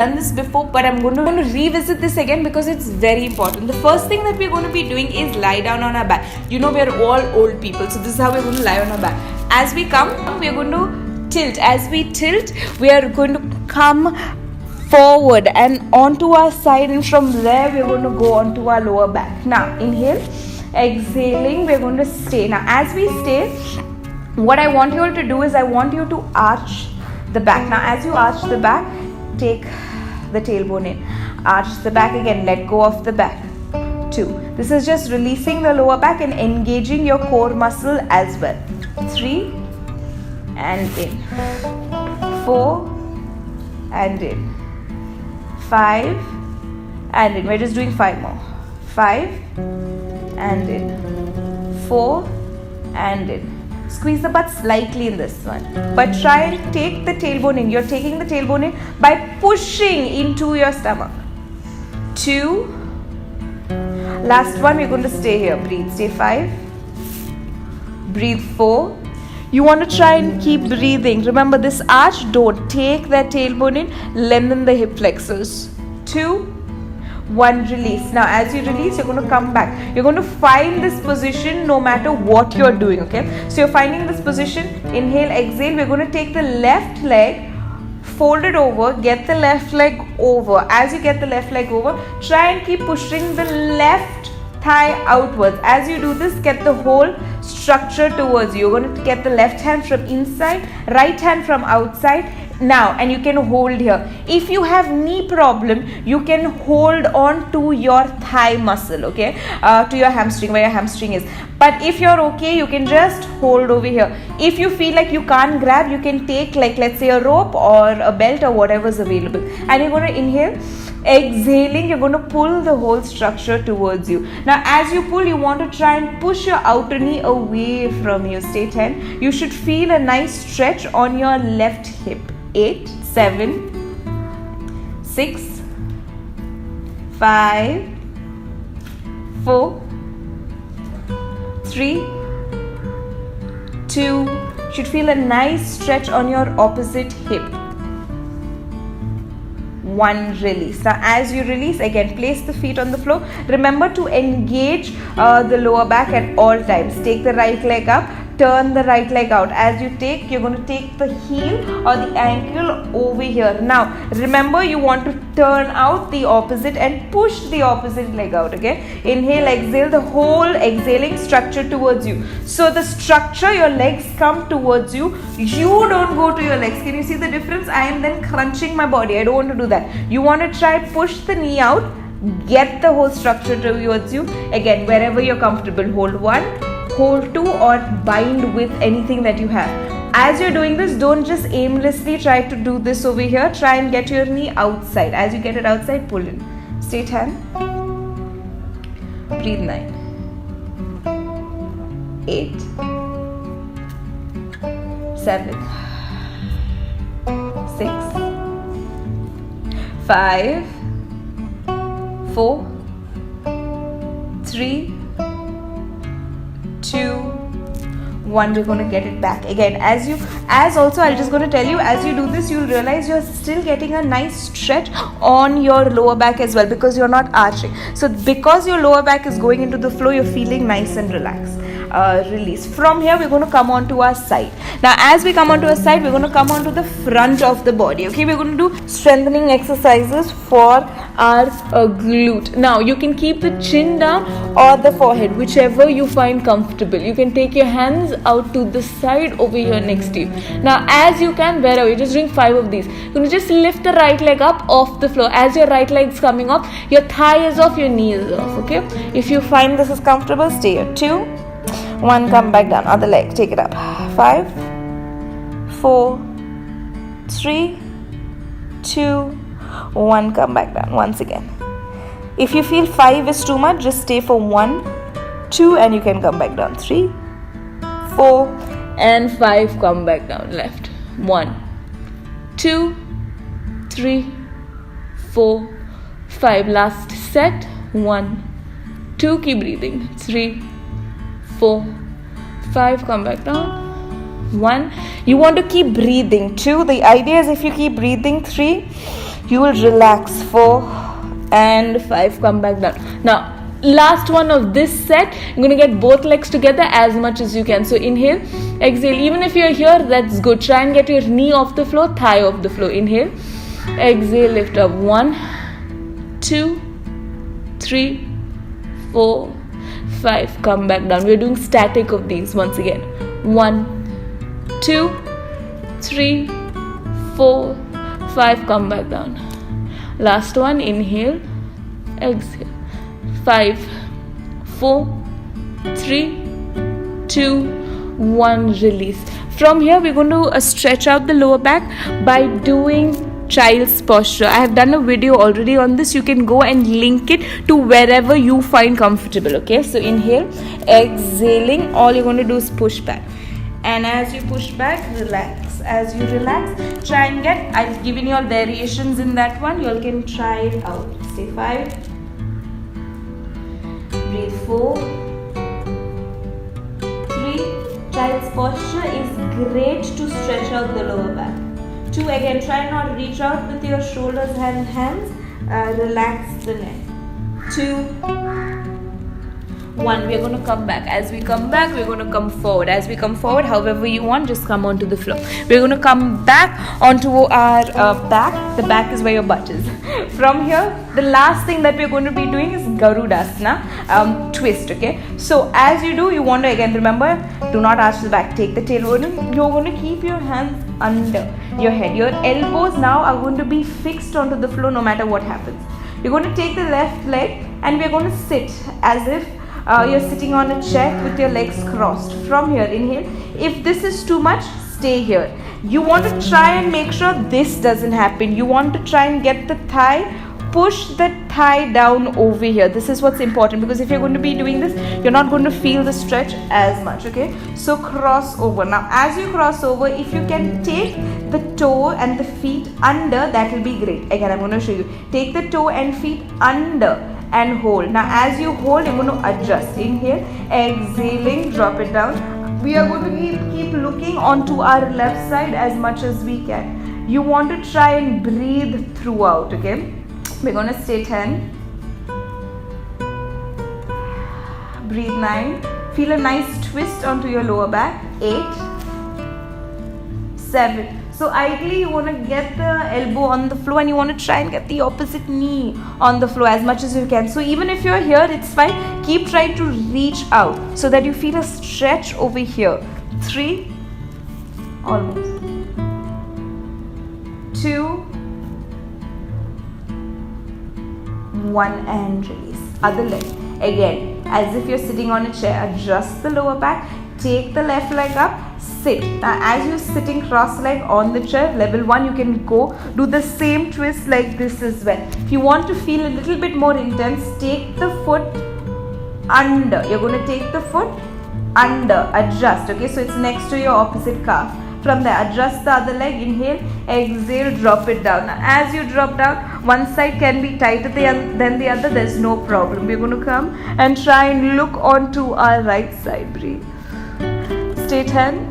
done this before, but I'm going to revisit this again because it's very important. The first thing that we're going to be doing is lie down on our back. You know, we're all old people, so this is how we're going to lie on our back. As we come, we're going to tilt. As we tilt, we are going to come forward and onto our side, and from there we're going to go onto our lower back. Now inhale, exhaling, we're going to stay. Now as we stay, what I want you all to do is I want you to arch the back. Now as you arch the back, take the tailbone in, arch the back again, let go of the back. 2. This is just releasing the lower back and engaging your core muscle as well. 3 and in. 4 and in. 5 and in. We're just doing 5 more. 5 and in. 4 and in. Squeeze the butt slightly in this one, but try and take the tailbone in. You're taking the tailbone in by pushing into your stomach. 2. Last one, we're going to stay here. Breathe. Stay 5. Breathe 4. You want to try and keep breathing. Remember this arch, don't take that tailbone in, lengthen the hip flexors. 2. 1, release. Now as you release, you're going to come back. You're going to find this position no matter what you're doing, okay? So you're finding this position, inhale, exhale. We're going to take the left leg, fold it over, get the left leg over. As you get the left leg over, try and keep pushing the left thigh outwards. As you do this, get the whole structure towards you. You're going to get the left hand from inside, right hand from outside. Now, and you can hold here. If you have knee problem, you can hold on to your thigh muscle, okay, to your hamstring, where your hamstring is. But if you're okay, you can just hold over here. If you feel like you can't grab, you can take, like, let's say a rope or a belt or whatever's available. And you're going to inhale, exhaling, you're going to pull the whole structure towards you. Now as you pull, you want to try and push your outer knee away from you. Stay 10. You should feel a nice stretch on your left hip. 8, 7, 6, 5, 4, 3, 2. Should feel a nice stretch on your opposite hip. 1, release. Now as you release, again place the feet on the floor. Remember to engage the lower back at all times. Take the right leg up, turn the right leg out. As you take, you're going to take the heel or the ankle over here. Now remember, you want to turn out the opposite and push the opposite leg out, okay? Inhale, exhale, the whole exhaling structure towards you. So the structure, your legs come towards you. You don't go to your legs. Can you see the difference? I am then crunching my body. I don't want to do that. You want to try push the knee out, get the whole structure towards you. Again, wherever you're comfortable, hold 1, hold 2, or bind with anything that you have. As you're doing this, don't just aimlessly try to do this over here. Try and get your knee outside. As you get it outside, pull in. Stay 10. Breathe 9. 8. 7. 6. 5. 4. 3. 2, 1. We're going to get it back again. As also I'll just going to tell you, as you do this, you'll realize you're still getting a nice stretch on your lower back as well, because you're not arching. So because your lower back is going into the flow, you're feeling nice and relaxed. Release. From here, we're going to come on to our side. Now as we come on to our side, we're going to come on to the front of the body, okay? We're going to do strengthening exercises for our glute. Now you can keep the chin down or the forehead, whichever you find comfortable. You can take your hands out to the side over here next to you. Now as you can, wherever, you're just doing 5 of these. You're going to just lift the right leg up off the floor. As your right leg's coming up, your thigh is off, your knee is off, okay? If you find this is comfortable, stay here. 2, 1, come back down. Other leg, take it up. 5, 4, 3, 2, 1, come back down. Once again. If you feel 5 is too much, just stay for 1, 2, and you can come back down. 3, 4, and 5, come back down. Left. 1, 2, 3, 4, 5. Last set. 1, 2, keep breathing. 3, 4, 5, come back down. 1. You want to keep breathing. 2. The idea is if you keep breathing. 3. You will relax. 4 and 5. Come back down. Now, last one of this set, you're going to get both legs together as much as you can. So inhale, exhale. Even if you're here, that's good. Try and get your knee off the floor, thigh off the floor. Inhale, exhale, lift up. 1, 2, 3, 4, 5. Come back down. We're doing static of these once again. 1, 2, 3, 4, 5. Come back down. Last one. Inhale, exhale. 5, 4, 3, 2, 1. Release. From here, we're going to stretch out the lower back by doing child's posture. I have done a video already on this. You can go and link it to wherever you find comfortable. Okay, so inhale, exhaling. All you're going to do is push back, and as you push back, relax. As you relax, try and get, I've given you all variations in that one. You all can try it out. Say 5. Breathe. 4, 3. Child's posture is great to stretch out the lower back. 2. Again, try not reach out with your shoulders and hands. Relax the neck. 2, 1. We are going to come back. As we come back, we're going to come forward. As we come forward, however you want, just come onto the floor. We're going to come back onto our back. The back is where your butt is. From here, the last thing that we're going to be doing is Garudasana twist. Okay. So as you do, you want to again remember, do not arch the back. Take the tailbone. You're going to keep your hands under your head. Your elbows now are going to be fixed onto the floor no matter what happens. You're going to take the left leg and we're going to sit as if you're sitting on a chair with your legs crossed. From here, inhale. If this is too much, stay here. You want to try and make sure this doesn't happen. You want to try and get the thigh, push the thigh down over here. This is what's important, because if you're going to be doing this, you're not going to feel the stretch as much. Okay, so cross over. Now as you cross over, if you can take the toe and the feet under, that will be great. Again, I'm going to show you. Take the toe and feet under and hold. Now as you hold, you're going to adjust. Inhale, exhaling, drop it down. We are going to keep looking onto our left side as much as we can. You want to try and breathe throughout. Okay, we're going to stay 10. Breathe 9. Feel a nice twist onto your lower back. 8, 7. So ideally you want to get the elbow on the floor and you want to try and get the opposite knee on the floor as much as you can. So even if you're here, it's fine. Keep trying to reach out so that you feel a stretch over here. 3, almost. 2, 1, and release. Other leg. Again, as if you're sitting on a chair, adjust the lower back. Take the left leg up. Sit. Now as you're sitting cross-legged on the chair, level 1, you can go do the same twist like this as well. If you want to feel a little bit more intense, take the foot under. You're going to take the foot under. Adjust. Okay, so it's next to your opposite calf. From there, adjust the other leg. Inhale, exhale, drop it down. Now as you drop down, one side can be tighter than the other. There's no problem. We're going to come and try and look onto our right side. Breathe. Stay 10.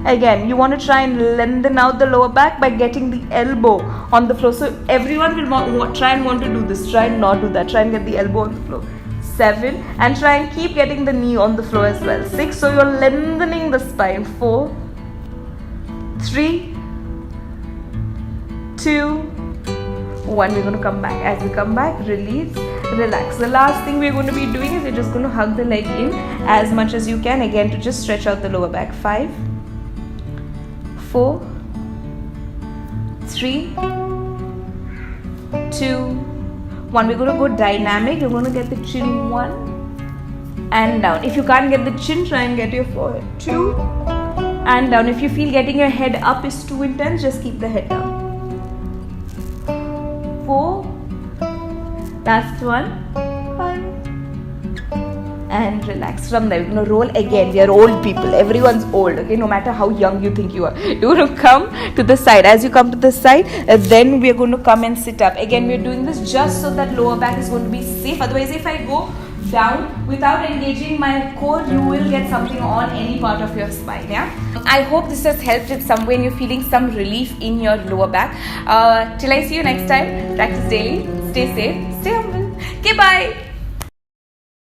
Again, you want to try and lengthen out the lower back by getting the elbow on the floor. So everyone will try and want to do this. Try and not do that. Try and get the elbow on the floor. 7. And try and keep getting the knee on the floor as well. 6. So you're lengthening the spine. 4, 3, 2, 1. We're going to come back. As we come back, release, relax. The last thing we're going to be doing is you're just going to hug the leg in as much as you can. Again, to just stretch out the lower back. 5, 4, 3, 2, 1. We're going to go dynamic. You're going to get the chin 1 and down. If you can't get the chin, try and get your forehead 2 and down. If you feel getting your head up is too intense, just keep the head down. 4, last one, 5. And relax. From there, we're going to roll again. We are old people. Everyone's old, okay? No matter how young you think you are. You're going to come to the side. As you come to the side, then we're going to come and sit up. Again, we're doing this just so that lower back is going to be safe. Otherwise, if I go down without engaging my core, you will get something on any part of your spine. Yeah. I hope this has helped in some way and you're feeling some relief in your lower back. Till I see you next time, practice daily, stay safe, stay humble. Okay, bye.